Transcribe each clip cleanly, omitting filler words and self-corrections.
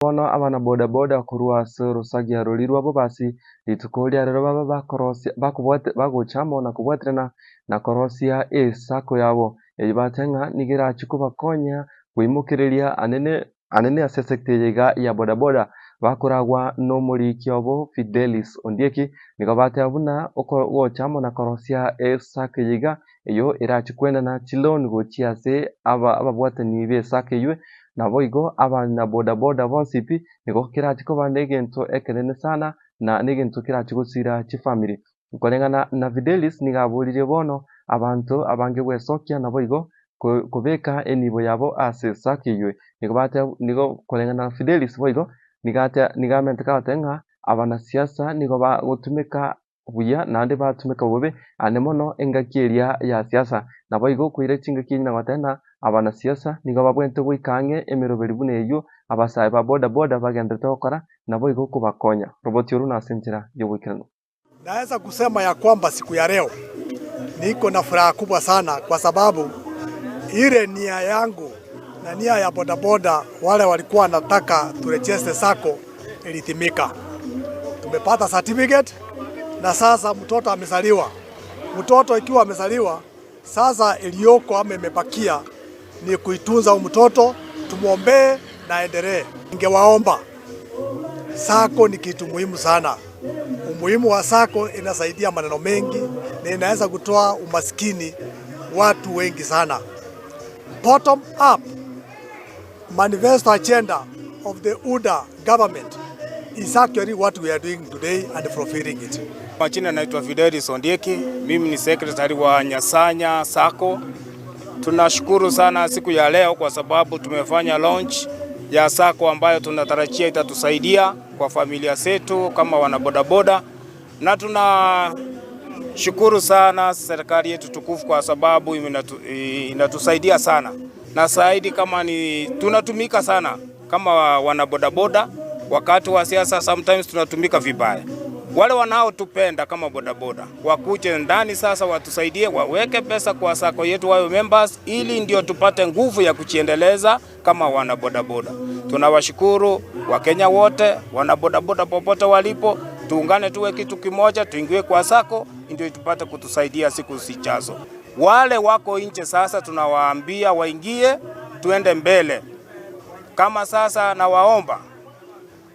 Bono abana boda boda kurwa rusagia rulirwa bo basi litukolia rero baba bakorosia baguchamo na kubwatrena na korosia sako yabo batenga nigira chikubakonya kwimukiriria anene asesektega ya boda boda bakuragwa no muri kyobo Fidelis Ondieki nigo batabuna gochamo na korosia sako yiga iyo irachikwenda na chilon gochiase ababwatani be sake ywe nabo igo abana boda boda bonsipi nigo kirachiko bandegento ekenene sana na negento kirachigusira chifamily ukorengana na Fidelis nigabulire bono abantu abange bwesokia nabo igo kubeka enibo yabo ase sakiywe nigo korengana na Fidelis boigo nigamente katenga abana siasa nigo bagutumika buya nande batumika bobe anemono engakiria ya siasa nabo igo kuire chingaki na watena abana siasa nigo babwente bwikange emiroberi buneyo abasaye ba boda boda bagendete okora nabo igo kubakonya roboti uru nasenjira yobwikano. Naweza kusema ya kwamba siku ya leo niko na furaha kubwa sana kwa sababu ile nia yangu na nia ya boda boda wale walikuwa nataka turejeste sako ilitimika. Tumepata certificate na sasa mtoto amezaliwa. Mtoto ikiwa amezaliwa sasa iliyoko ama imebakia ni kuitunza mtoto, tumuombee na endelee. Ningewaomba, sako ni kitu muhimu sana. Umuhimu wa sako inasaidia maneno mengi na inaweza kutoa umaskini watu wengi sana. Bottom up manifesto agenda of the UDA government is actually what we are doing today and fulfilling it. Majina naitwa Fidelis Ondieki, mimi ni secretary wa Nyasanya Sako. Tunashukuru sana siku ya leo kwa sababu tumefanya launch ya sako ambayo tunatarajia itatusaidia kwa familia zetu kama wanabodaboda, na tunashukuru sana serikali yetu tukufu kwa sababu inatusaidia sana, na zaidi kama ni tunatumika sana kama wanabodaboda. Wakati wa siasa sometimes tunatumika vibaya. Wale wanaotupenda kama bodaboda wakuje ndani sasa watusaidie, waweke pesa kwa sako yetu, wawe members, ili ndio tupate nguvu ya kujiendeleza kama wanabodaboda. Tunawashukuru Wakenya wote, wanabodaboda popote walipo, tuungane tuwe kitu kimoja, tuingie kwa sako ndio tupate kutusaidia siku zijazo. Wale wako nje sasa tunawaambia waingie, tuende mbele. Kama sasa nawaomba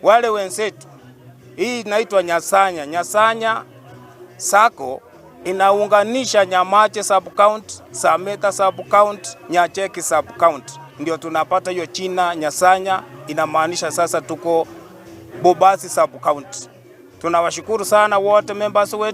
wale wenzetu, hii inaitwa Nyasanya. Nyasanya Sako inaunganisha Nyamache sub-county, Sameta sub-county, Nyacheki sub-county. Ndio tunapata hiyo china Nyasanya, inamaanisha sasa tuko Bobasi sub-county. Tunawashukuru sana wote members wetu.